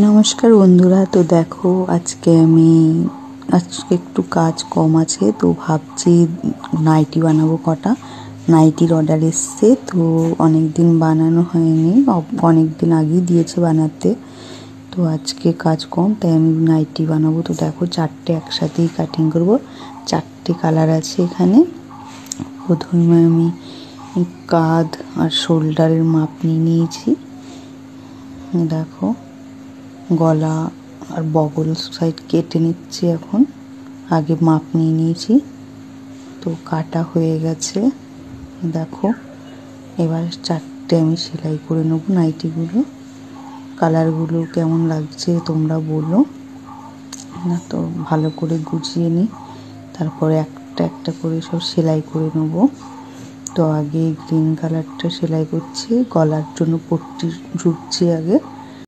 নমস্কার বন্ধুরা। তো দেখো আজকে একটু কাজ কম আছে, তো ভাবছি নাইটি বানাবো। কটা নাইটির অর্ডার এসছে, তো অনেক দিন বানানো হয়নি, অনেক দিন আগেই দিয়েছে বানাতে। তো আজকে কাজ কম, তাই আমি নাইটি বানাবো। তো দেখো 4টে একসাথেই কাটিং করব। 4টে কালার আছে এখানে। প্রথমে আমি কাঁধ আর শোল্ডারের মাপ নিয়েছি। দেখো গলা আর বগল সাইড কেটে নিচ্ছি। এখন আগে মাপ নিয়েছি, তো কাটা হয়ে গেছে। দেখো এবার 4টে আমি সেলাই করে নেবো নাইটিগুলো। কালারগুলো কেমন লাগছে তোমরা বলো না, তো ভালো করে গুছিয়ে নিই, তারপরে একটা একটা করে সব সেলাই করে নেবো। তো আগে গ্রিন কালারটা সেলাই করছি, গলার জন্য পট্টি জুড়ছি আগে।